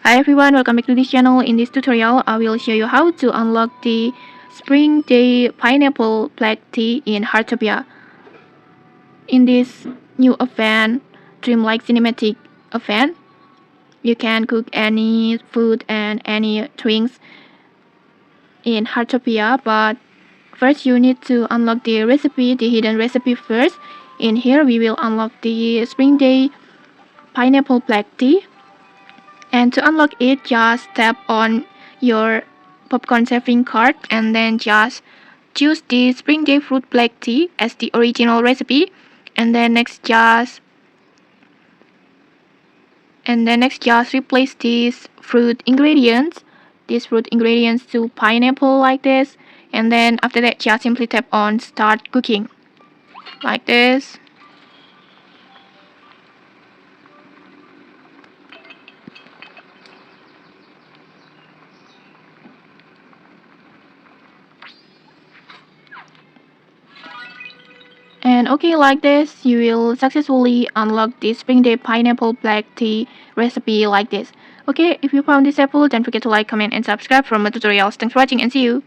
Hi everyone, welcome back to this channel. In this tutorial, I will show you how to unlock the Springday Pineapple Black Tea in Heartopia. In this new event, Dreamlike Cinematic event, you can cook any food and any drinks in Heartopia, but first you need to unlock the recipe, the hidden recipe first. In here, we will unlock the Springday Pineapple Black Tea. And to unlock it, just tap on your popcorn saving card and then just choose the Springday Fruit Black Tea as the original recipe. And then next just replace these fruit ingredients to pineapple like this. And then after that, just simply tap on start cooking like this. And okay, like this, you will successfully unlock the Springday Pineapple Black Tea recipe like this. Okay, if you found this helpful, don't forget to like, comment, and subscribe for more tutorials. Thanks for watching and see you!